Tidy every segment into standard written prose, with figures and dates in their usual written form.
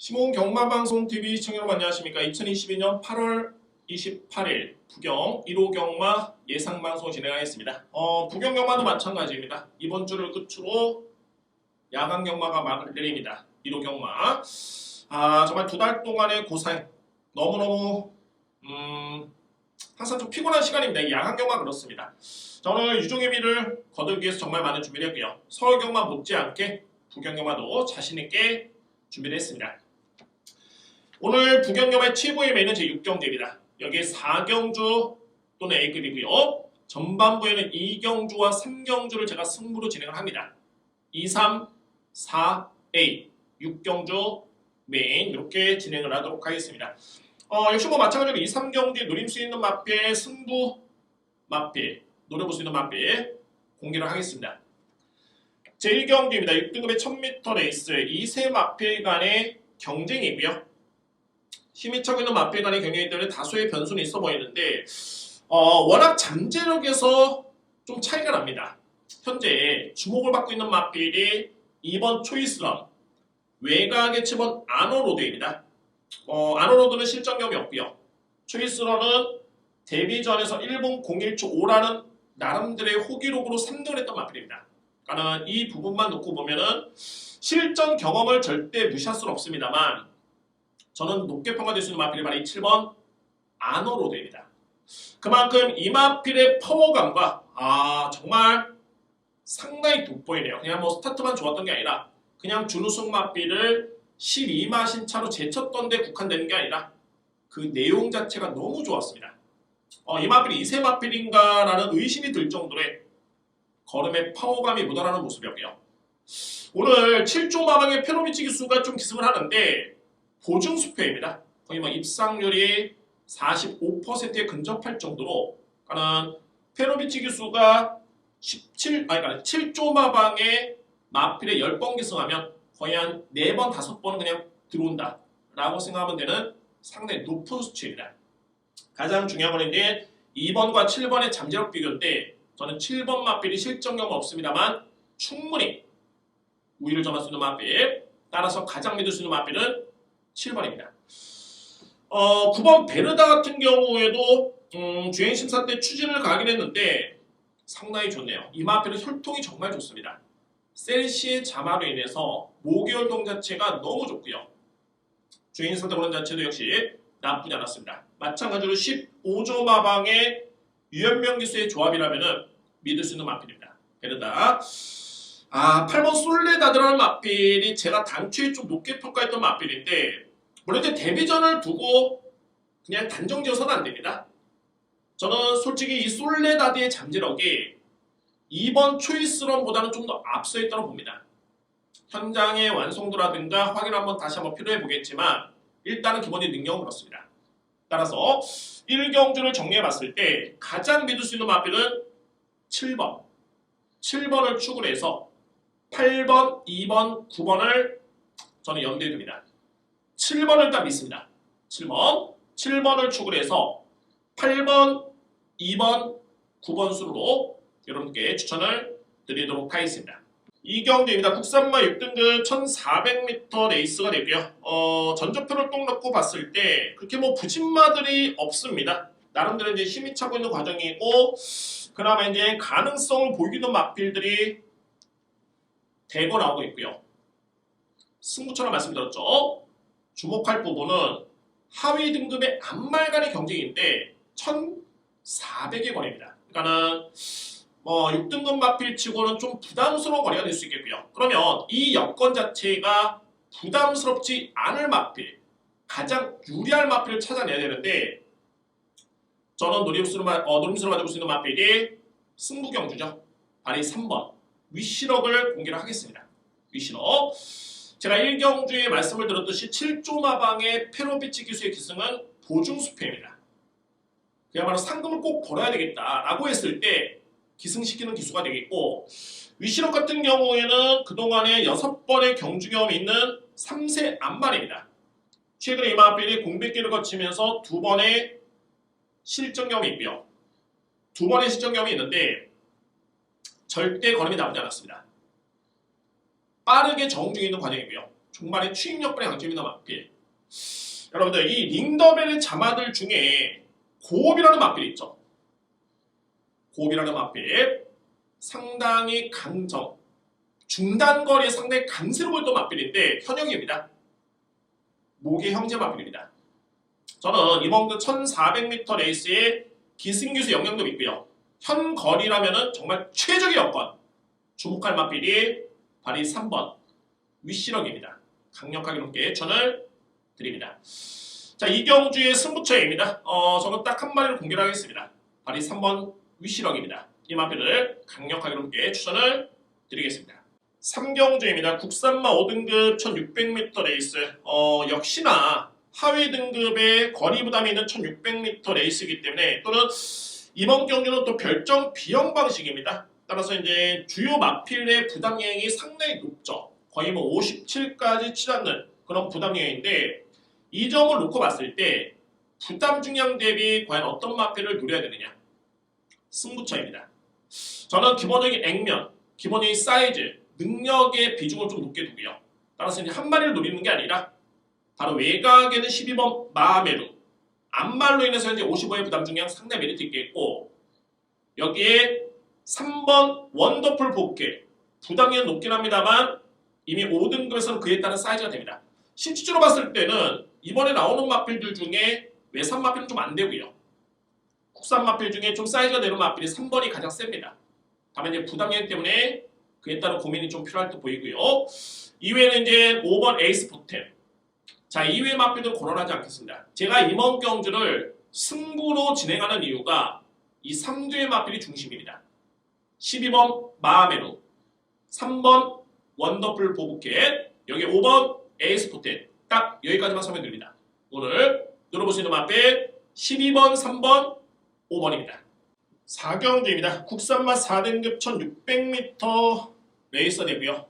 시몬 경마방송TV 시청자 여러분 안녕하십니까. 2022년 8월 28일 부경 1호 경마 예상방송 진행하겠습니다. 부경 경마도 마찬가지입니다. 이번 주를 끝으로 야간 경마가 막을 내립니다. 1호 경마. 정말 두 달 동안의 고생 너무너무 항상 좀 피곤한 시간입니다. 이 야간 경마 그렇습니다. 자, 오늘 유종의미를 거두기 위해서 정말 많은 준비를 했고요. 서울 경마 못지않게 부경 경마도 자신있게 준비를 했습니다. 오늘 부경경마의 최고의 메인은 제6경주입니다. 여기에 4경주 또는 A급이고요. 전반부에는 2경주와 3경주를 제가 승부로 진행을 합니다. 2, 3, 4, A, 6경주 메인 이렇게 진행을 하도록 하겠습니다. 역시 마찬가지로 2, 3경주에 노릴 수 있는 마필, 승부 마필, 노려볼 수 있는 마필 공개를 하겠습니다. 제1경주입니다. 6등급의 1000m 레이스 2세 마필 간의 경쟁이고요. 힘이 차고 있는 마필 간의 경쟁이기 때문에 다소의 변수는 있어 보이는데 워낙 잠재력에서 좀 차이가 납니다. 현재 주목을 받고 있는 마필이 2번 초이스런, 외곽의 7번 아노로드입니다. 아노로드는 실전 경험이 없고요. 초이스런은 데뷔전에서 1분 01초 5라는 나름대로의 호기록으로 3등을 했던 마필입니다. 그러니까 이 부분만 놓고 보면은 실전 경험을 절대 무시할 수는 없습니다만 저는 높게 평가될 수 있는 마필이 바로 이 7번 아노로드입니다. 그만큼 이 마필의 파워감과 정말 상당히 돋보이네요. 그냥 스타트만 좋았던 게 아니라 그냥 준우승 마필을 12마신 차로 제쳤던 데 국한되는 게 아니라 그 내용 자체가 너무 좋았습니다. 이 마필이 2세 마필인가 라는 의심이 들 정도의 걸음의 파워감이 묻어나는 모습이었고요. 오늘 7조 마방의 페로비치 기수가 좀 기승을 하는데 보증수표입니다. 거의 입상률이 45%에 근접할 정도로 페로비치 기수가 7조 마방에 마필에 10번 기승하면 거의 한 4번, 5번은 그냥 들어온다 라고 생각하면 되는 상당히 높은 수치입니다. 가장 중요한 건 이제 2번과 7번의 잠재력 비교인데 저는 7번 마필이 실전 경험 없습니다만 충분히 우위를 점할 수 있는 마필, 따라서 가장 믿을 수 있는 마필은 7번입니다. 9번 베르다 같은 경우에도 주행심사 때 추진을 가긴 했는데 상당히 좋네요. 이 마필은 혈통이 정말 좋습니다. 셀시의 자마로 인해서 모기혈통 자체가 너무 좋고요. 주행심사 때 보는 자체도 역시 나쁘지 않았습니다. 마찬가지로 15조 마방의 유연명 기수의 조합이라면 믿을 수 있는 마필입니다. 베르다. 8번 솔레다드라는 마필이 제가 당초에 좀 높게 평가했던 마필인데 물론 이제 데뷔전을 두고 그냥 단정 지어서는 안 됩니다. 저는 솔직히 이 솔레다드의 잠재력이 2번 초이스런보다는 좀 더 앞서 있다고 봅니다. 현장의 완성도라든가 확인 다시 한번 필요해 보겠지만 일단은 기본적인 능력은 그렇습니다. 따라서 1경주를 정리해 봤을 때 가장 믿을 수 있는 마필은 7번. 7번을 축으로 해서 8번, 2번, 9번을 저는 염두에 둡니다. 7번을 일단 믿습니다. 7번을 축으로 해서 8번, 2번, 9번 순으로 여러분께 추천을 드리도록 하겠습니다. 이경주입니다. 국산마 6등급 1400m 레이스가 되고요. 전조표를 똥 넣고 봤을 때 그렇게 부진마들이 없습니다. 나름대로 이제 힘이 차고 있는 과정이고 그나마 이제 가능성을 보이는 마필들이 대거 나오고 있고요. 승부처럼 말씀드렸죠. 주목할 부분은 하위 등급의 안말간의 경쟁인데 1400의 거리입니다. 그러니까는 6등급 마필치고는 좀 부담스러운 거리가 될 수 있겠고요. 그러면 이 여건 자체가 부담스럽지 않을 마필, 가장 유리할 마필을 찾아내야 되는데 저는 노림수로 가지고 수 있는 마필이 승부경주죠. 바로 3번 위시럭을 공개를 하겠습니다. 위시럭. 제가 1경주에 말씀을 드렸듯이 7조 마방의 페로비치 기수의 기승은 보증수표입니다. 그야말로 상금을 꼭 벌어야 되겠다라고 했을 때 기승시키는 기수가 되겠고 위시럭 같은 경우에는 그동안에 6번의 경주 경험이 있는 3세 안말입니다. 최근에 이 마필이 공백기를 거치면서 2번의 실전 경험이 있고요. 2번의 실전 경험이 있는데 절대 걸음이 나오지 않았습니다. 빠르게 적응 중에 있는 과정이고요. 종말의 추임력분의 강점이 있는 맞필. 여러분들 이 링더벨의 자마들 중에 고업이라는 맞필이 있죠. 고업이라는 맞필 상당히 강정, 중단거리에 상당히 강세로 보였던 맞필인데 현역입니다. 모기 형제 맞필입니다. 저는 이번 그 1400m 레이스에 기승기수 영향도 있고요. 현 거리라면은 정말 최적의 여건. 주목할 맞필이 발이 3번 위시럭입니다. 강력하게 높게 전을 드립니다. 자, 이경주의 승부처입니다. 저는 딱 한 마리를 공개를 하겠습니다. 발이 3번 위시럭입니다. 이 마필을 강력하게 높게 추천을 드리겠습니다. 삼경주입니다. 국산마 5등급 1600m 레이스. 역시나 하위 등급의 거리 부담이 있는 1600m 레이스이기 때문에 또는 이번 경주는 또 별정 비용 방식입니다. 따라서 이제 주요 마필의 부담 여행이 상당히 높죠. 거의 뭐 57까지 치닫는 그런 부담 여행인데 이 점을 놓고 봤을 때 부담 중량 대비 과연 어떤 마필을 노려야 되느냐? 승부처입니다. 저는 기본적인 액면, 기본적인 사이즈, 능력의 비중을 좀 높게 두고요. 따라서 이제 한 마리를 노리는 게 아니라 바로 외곽에는 12번 마메루, 앞말로 인해서 이제 55의 부담 중량 상당히 메리트 있겠고 여기에 3번 원더풀 복귀 부담이 높긴 합니다만 이미 5등급에서는 그에 따른 사이즈가 됩니다. 실질적으로 봤을 때는 이번에 나오는 마필들 중에 외산 마필은 좀 안 되고요. 국산 마필 중에 좀 사이즈가 되는 마필이 3번이 가장 셉니다. 다만 이제 부담량 때문에 그에 따른 고민이 좀 필요할 듯 보이고요. 이외에는 이제 5번 에이스 포템. 자, 이외의 마필들은 고론하지 않겠습니다. 제가 이번 경주를 승부로 진행하는 이유가 이 3두의 마필이 중심입니다. 12번 마하메루, 3번 원더풀 보부켓, 여기 5번 에이스 포텐. 딱 여기까지만 설명드립니다. 오늘 들어볼 수 있는 마필 12번, 3번, 5번입니다. 4경주입니다. 국산마 4등급 1600m 레이서 되고요.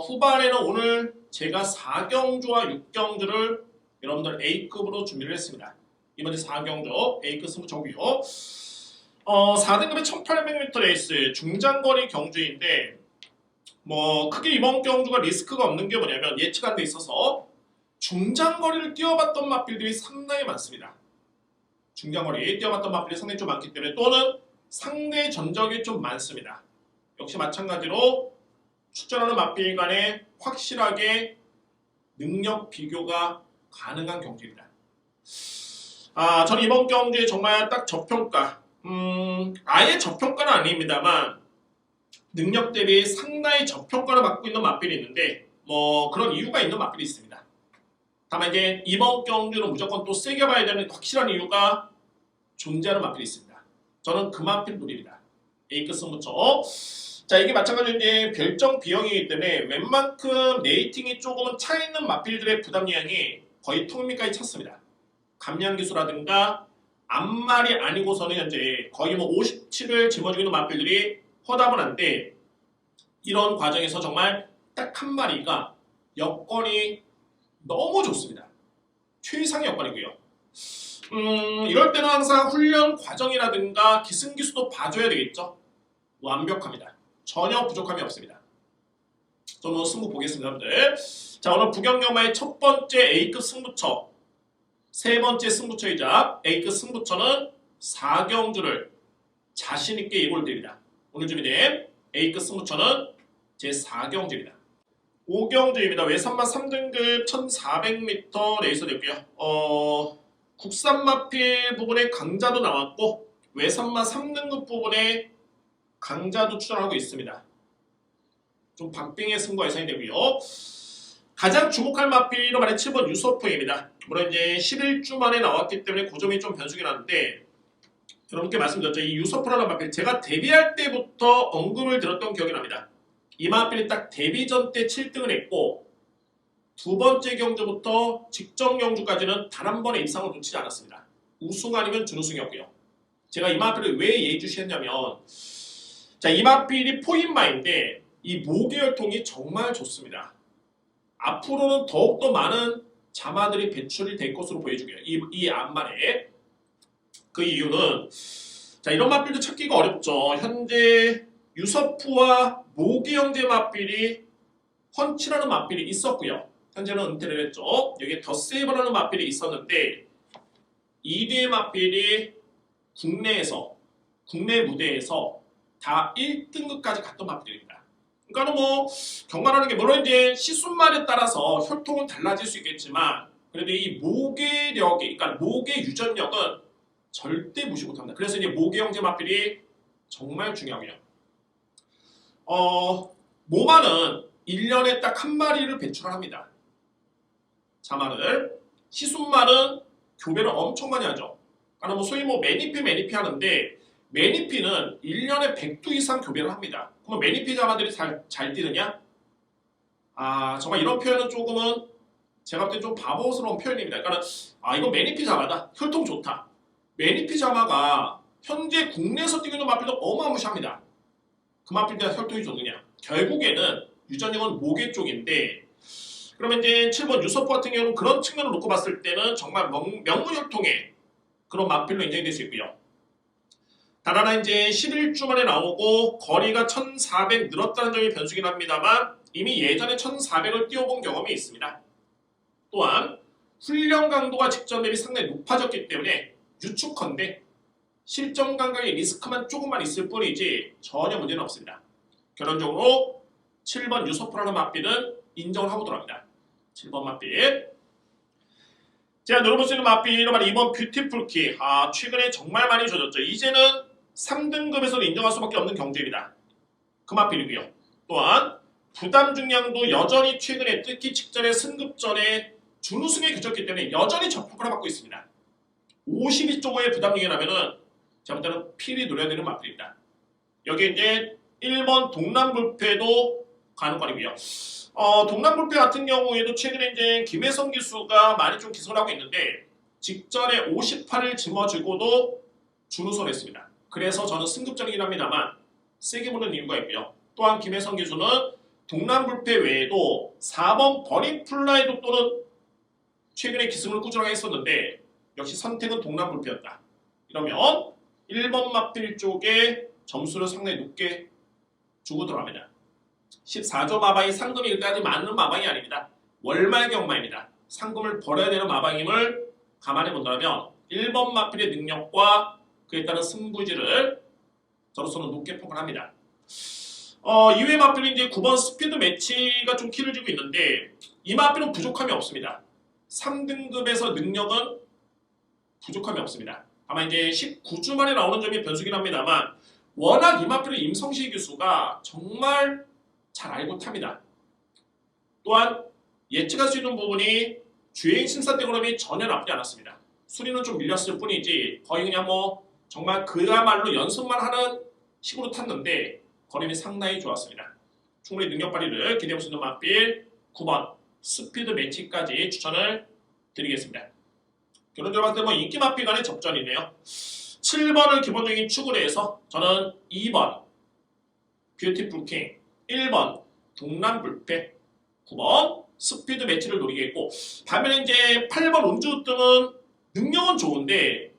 후반에는 오늘 제가 4경주와 6경주를 여러분들 A급으로 준비를 했습니다. 이번에 4경주 A급 승부처고요. 4등급의 1800m 레이스 중장거리 경주인데 뭐 크게 이번 경주가 리스크가 없는 게 뭐냐면 예측한 데 있어서 중장거리를 뛰어봤던 마필들이 상당히 많습니다. 중장거리 뛰어봤던 마필이 상당히 좀 많기 때문에 또는 상대 전적이 좀 많습니다. 역시 마찬가지로 출전하는 마필 간에 확실하게 능력 비교가 가능한 경주입니다. 저는 이번 경주에 정말 딱 저평가, 아예 저평가는 아닙니다만 능력 대비 상당히 저평가를 받고 있는 마필이 있는데 뭐 그런 이유가 있는 마필이 있습니다. 다만 이제 이번 경주는 무조건 또 세게 봐야 되는 확실한 이유가 존재하는 마필이 있습니다. 저는 그 마필 노립니다. A급 승부처. 자, 이게 마찬가지로 이제 별정 비용이기 때문에 웬만큼 레이팅이 조금은 차있는 마필들의 부담 여행이 거의 통미까지 찼습니다. 감량기수라든가 앞말이 아니고서는 현재 거의 뭐 57을 짊어지고 있는 마필들이 허다분한데 이런 과정에서 정말 딱 한 마리가 여건이 너무 좋습니다. 최상의 여건이고요. 이럴 때는 항상 훈련 과정이라든가 기승기수도 봐줘야 되겠죠. 완벽합니다. 전혀 부족함이 없습니다. 저는 승부 보겠습니다, 여러분들. 자, 오늘 부경영마의 첫 번째 A급 승부처, 세 번째 승부처이자 A급 승부처는 4경주를 자신있게 예고를 드립니다. 오늘 준비된 A급 승부처는 제 4경주입니다. 5경주입니다. 외산마 3등급 1400m 레이서 되고요. 국산 마필 부분에 강자도 나왔고 외산마 3등급 부분에 강자도 출전하고 있습니다. 좀 박빙의 승부가 예상이 되고요. 가장 주목할 마필로 말해 7번 유서프입니다. 물론 이제 11주 만에 나왔기 때문에 그 점이 좀 변수긴 한데 여러분께 말씀드렸죠. 이 유서프라는 마필 제가 데뷔할 때부터 언급을 들었던 기억이 납니다. 이 마필이 딱 데뷔전 때 7등을 했고 두 번째 경주부터 직전 경주까지는 단 한 번의 입상을 놓치지 않았습니다. 우승 아니면 준우승이었고요. 제가 이 마필을 왜 예의주시했냐면 자, 이 마필이 포인마인데 이 모계혈통이 정말 좋습니다. 앞으로는 더욱더 많은 자마들이 배출이 될 것으로 보여주고요. 이 앞말에 그 이유는 자, 이런 마필도 찾기가 어렵죠. 현재 유서프와 모기 형제 마필이 펀치라는 마필이 있었고요. 현재는 은퇴를 했죠. 여기에 더세이버라는 마필이 있었는데 이대의 마필이 국내 무대에서 다 1등급까지 갔던 마필입니다. 그러니까 뭐 경마라는 게 물론 이제 시순말에 따라서 혈통은 달라질 수 있겠지만 그래도 이 모계력이 그러니까 모계 유전력은 절대 무시 못합니다. 그래서 이제 모계 형제 마필이 정말 중요해요. 모마는 1년에 딱 한 마리를 배출을 합니다. 자마를. 시순말은 교배를 엄청 많이 하죠. 그러니까 뭐 소위 뭐 매니피 하는데 매니피는 1년에 100두 이상 교배를 합니다. 그럼 매니피 자마들이 잘 뛰느냐? 정말 이런 표현은 조금은 제가 볼 때 좀 바보스러운 표현입니다. 그러니까 이건 매니피 자마다 혈통 좋다. 매니피 자마가 현재 국내에서 뛰고 있는 마필도 어마무시합니다. 그 마필들 혈통이 좋느냐? 결국에는 유전력은 모계 쪽인데 그러면 이제 7번 유서프 같은 경우는 그런 측면을 놓고 봤을 때는 정말 명문혈통의 그런 마필로 인정이 될 수 있고요. 단 하나 이제 11주 만에 나오고 거리가 1400 늘었다는 점이 변수긴 합니다만 이미 예전에 1400을 뛰어본 경험이 있습니다. 또한 훈련 강도가 직전 대비 상당히 높아졌기 때문에 유축컨대 실전 감각의 리스크만 조금만 있을 뿐이지 전혀 문제는 없습니다. 결론적으로 7번 유서프라는 마필은 인정을 하고 들어갑니다. 7번 마필. 제가 눌러볼 수 있는 마필은 바로 2번 뷰티풀키. 최근에 정말 많이 좋아졌죠. 이제는 3등급에서는 인정할 수밖에 없는 경주입니다. 그 마필이고요. 또한 부담 중량도 여전히 최근에 특히 직전에 승급전에 준우승에 그쳤기 때문에 여전히 적평가를 받고 있습니다. 52조고의 부담 중량이라면은 제가 볼 때는 필히 노려야 되는 마필입니다. 여기 이제 1번 동남불패도 가능권이고요. 동남불패 같은 경우에도 최근에 이제 김혜성 기수가 많이 좀 기승을 하고 있는데 직전에 58을 짊어지고도 준우승을 했습니다. 그래서 저는 승급전이긴 합니다만 세게 보는 이유가 있고요. 또한 김혜성 기수는 동남불패 외에도 4번 버닝플라이도 또는 최근에 기승을 꾸준하게 했었는데 역시 선택은 동남불패였다. 이러면 1번 마필 쪽에 점수를 상당히 높게 주고 들어갑니다. 14조 마방이 상금이 그다지 많은 마방이 아닙니다. 월말 경마입니다. 상금을 벌어야 되는 마방임을 감안해 본다면 1번 마필의 능력과 그에 따른 승부지를 저로서는 높게 평가합니다. 이외의 마필은 이제 9번 스피드 매치가 좀 키를 쥐고 있는데 이 마필은 부족함이 없습니다. 3등급에서 능력은 부족함이 없습니다. 아마 이제 19주 만에 나오는 점이 변수긴 합니다만 워낙 이 마필은 임성시 교수가 정말 잘 알고 탑니다. 또한 예측할 수 있는 부분이 주행 심사 때 그럼이 전혀 나쁘지 않았습니다. 수리는 좀 밀렸을 뿐이지 거의 그냥 뭐 정말 그야말로 연습만 하는 식으로 탔는데 거리는 상당히 좋았습니다. 충분히 능력 발휘를 기대해볼 수 있는 마필 9번 스피드 매치까지 추천을 드리겠습니다. 결론적으로 봤을 때 뭐 인기 마필 간의 접전이네요. 7번을 기본적인 축으로 해서 저는 2번 뷰티풀 킹, 1번 동남불패, 9번 스피드 매치를 노리겠고 반면에 이제 8번 운주등은 능력은 좋은데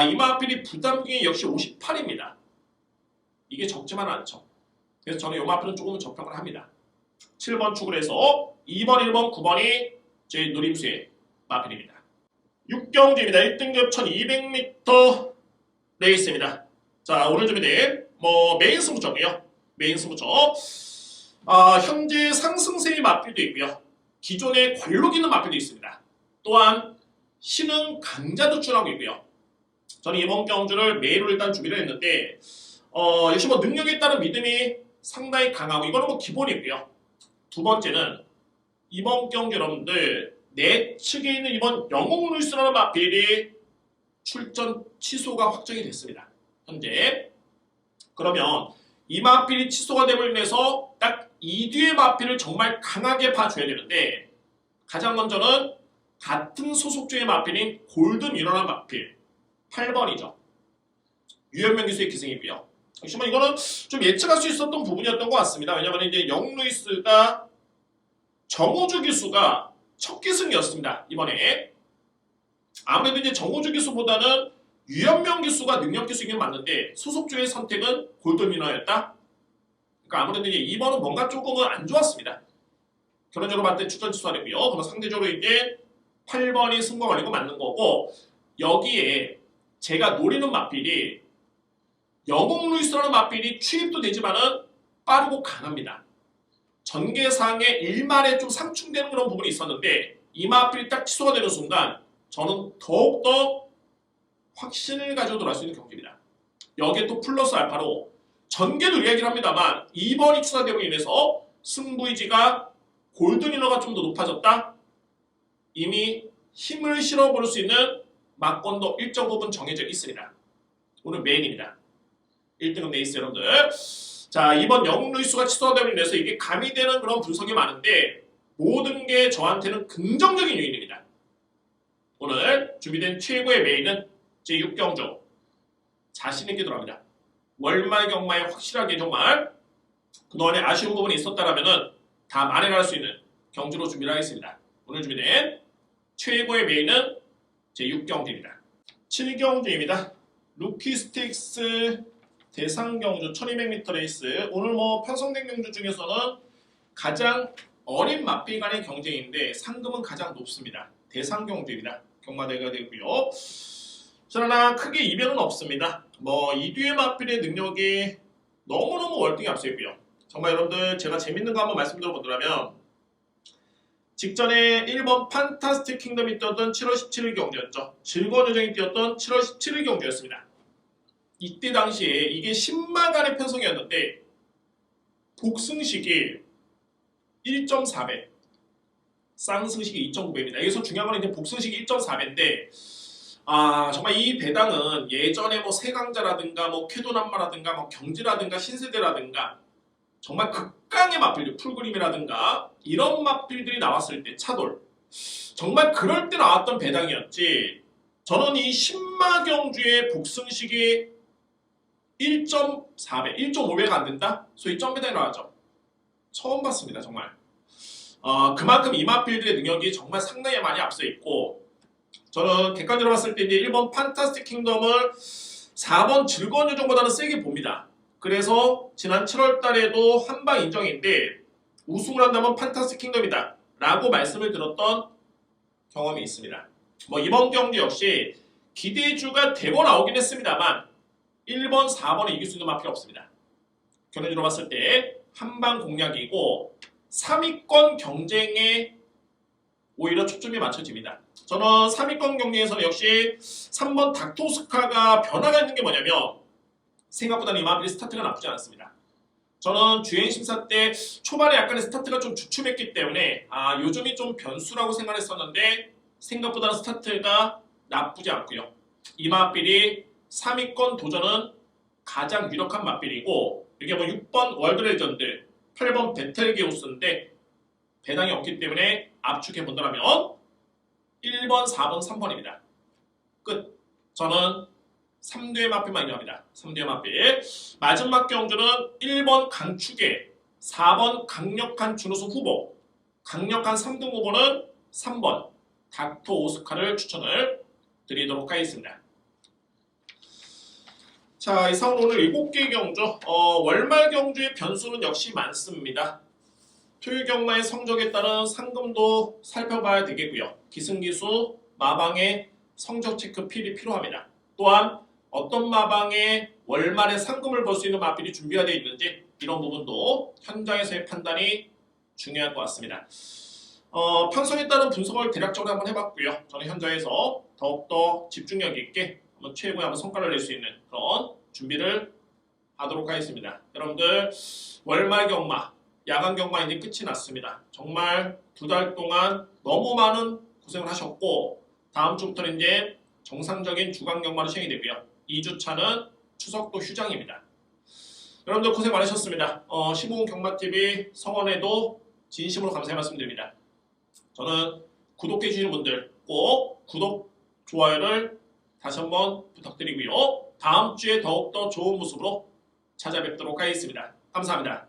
이 마필이 부담중이 역시 58입니다. 이게 적지만 않죠. 그래서 저는 이 마필은 조금은 적평을 합니다. 7번 축으로 해서 2번, 1번, 9번이 제 노림수의 마필입니다. 6경주입니다. 1등급 1200m 레이스입니다. 자, 오늘 준비된 메인 승부처고요. 메인 승부처. 현재 상승세의 마필도 있고요. 기존에 관록 있는 마필도 있습니다. 또한 신흥 강자도 출하고 있고요. 저는 이번 경주를 매일로 일단 준비를 했는데 역시 능력에 따른 믿음이 상당히 강하고 이거는 기본이고요. 두 번째는 이번 경주 여러분들 내 측에 있는 이번 영웅루이스라는 마필이 출전 취소가 확정이 됐습니다. 현재. 그러면 이 마필이 취소가 됨으로 인해서 딱 이 뒤의 마필을 정말 강하게 봐줘야 되는데 가장 먼저는 같은 소속주의 마필인 골든미러라는 마필 8번이죠. 유현명 기수의 기승이고요. 역시 이거는 좀 예측할 수 있었던 부분이었던 것 같습니다. 왜냐하면 이제 영루이스가 정호주 기수가 첫 기승이었습니다. 이번에 아무래도 이제 정호주 기수보다는 유현명 기수가 능력 기수이긴 맞는데 소속주의 선택은 골든미너였다. 그러니까 아무래도 이제 2번은 뭔가 조금은 안 좋았습니다. 결론적으로 봤을 때 출전 취소가 되고요. 그러면 상대적으로 이제 8번이 승부가 걸리고 맞는 거고 여기에 제가 노리는 맞필이 영웅 루이스라는 맞필이 취입도 되지만은 빠르고 강합니다. 전개상에 일말에 좀 상충되는 그런 부분이 있었는데 이 맞필이 딱 취소가 되는 순간 저는 더욱더 확신을 가지고 들어갈 수 있는 경기입니다. 여기에 또 플러스 알파로 전개도 이야기를 합니다만 2번이 추가되고 인해서 승부 의지가 골든위너가 좀 더 높아졌다. 이미 힘을 실어볼 수 있는 막건도 일정 부분 정해져 있습니다. 오늘 메인입니다. 1등은 네이스 여러분들. 자, 이번 영웅 루이스가 취소되고 인해서 이게 가미되는 그런 분석이 많은데 모든 게 저한테는 긍정적인 요인입니다. 오늘 준비된 최고의 메인은 제6경주 자신있게 들어갑니다. 월말 경마에 확실하게 정말 그동안에 아쉬운 부분이 있었다면 다 만회할 수 있는 경주로 준비를 하겠습니다. 오늘 준비된 최고의 메인은 제6경주입니다. 7경주입니다. 루키 스틱스 대상 경주 1200m 레이스. 오늘 뭐 편성된 경주 중에서는 가장 어린 맞비 간의 경쟁인데 상금은 가장 높습니다. 대상 경주입니다. 경마대가 되고요. 그러나 크게 이변은 없습니다. 뭐 이뒤의 맞비의 능력이 너무너무 월등히 앞서 있고요. 정말 여러분들 제가 재밌는 거 한번 말씀드려보더라면 직전에 1번 판타스틱 킹덤이 뛰었던 7월 17일 경주였죠. 즐거운 여정이 뛰었던 7월 17일 경주였습니다. 이때 당시에 이게 10마간의 편성이었는데 복승식이 1.4배, 쌍승식이 2.9배입니다. 여기서 중요한 건 이제 복승식이 1.4배인데 정말 이 배당은 예전에 뭐 세강자라든가 뭐 쾌도남마라든가 뭐 경지라든가 신세대라든가 정말 극강의 맞필들, 풀그림이라든가 이런 맞필들이 나왔을 때 차돌 정말 그럴 때 나왔던 배당이었지. 저는 이 신마경주의 복승식이 1.4배, 1.5배가 안 된다? 소위 점배당이 나왔죠. 처음 봤습니다. 정말. 그만큼 이 맞필들의 능력이 정말 상당히 많이 앞서 있고 저는 객관적으로 봤을 때 이제 1번 판타스틱 킹덤을 4번 즐거운 요정보다는 세게 봅니다. 그래서 지난 7월 달에도 한방 인정인데 우승을 한다면 판타스틱 킹덤이다 라고 말씀을 들었던 경험이 있습니다. 뭐 이번 경기 역시 기대주가 되고 나오긴 했습니다만 1번, 4번에 이길 수 있는 마필이 없습니다. 결론적으로 봤을 때 한방 공략이고 3위권 경쟁에 오히려 초점이 맞춰집니다. 저는 3위권 경쟁에서는 역시 3번 닥토스카가 변화가 있는 게 뭐냐면 생각보다는 이 마필이 스타트가 나쁘지 않습니다. 저는 주행심사 때 초반에 약간의 스타트가 좀 주춤했기 때문에 요즘이 좀 변수라고 생각했었는데 생각보다는 스타트가 나쁘지 않고요. 이 마필이 3위권 도전은 가장 유력한 마필이고 이게 뭐 6번 월드레전드, 8번 베텔게우스인데 배당이 없기 때문에 압축해 본다면 1번, 4번, 3번입니다. 끝. 저는 3두의 마필만 인정합니다. 3두의 마필. 마지막 경주는 1번 강축에 4번 강력한 준우승 후보, 강력한 3등 후보는 3번 닥터 오스카를 추천을 드리도록 하겠습니다. 자, 이상으로 오늘 7개 경주, 월말 경주의 변수는 역시 많습니다. 토요일 경마의 성적에 따른 상금도 살펴봐야 되겠고요. 기승기수, 마방의 성적 체크 필이 필요합니다. 또한 어떤 마방에 월말에 상금을 볼 수 있는 마필이 준비가 되어 있는지 이런 부분도 현장에서의 판단이 중요할 것 같습니다. 편성에 따른 분석을 대략적으로 한번 해봤고요. 저는 현장에서 더욱더 집중력 있게 최고의 한번 성과를 낼 수 있는 그런 준비를 하도록 하겠습니다. 여러분들 월말 경마, 야간 경마 이제 끝이 났습니다. 정말 2달 동안 너무 많은 고생을 하셨고 다음 주부터는 이제 정상적인 주간 경마로 시행이 되고요. 2주차는 추석도 휴장입니다. 여러분들 고생 많으셨습니다. 15분 경마TV 성원에도 진심으로 감사의 말씀드립니다. 저는 구독해 주시는 분들 꼭 구독, 좋아요를 다시 한번 부탁드리고요. 다음 주에 더욱더 좋은 모습으로 찾아뵙도록 하겠습니다. 감사합니다.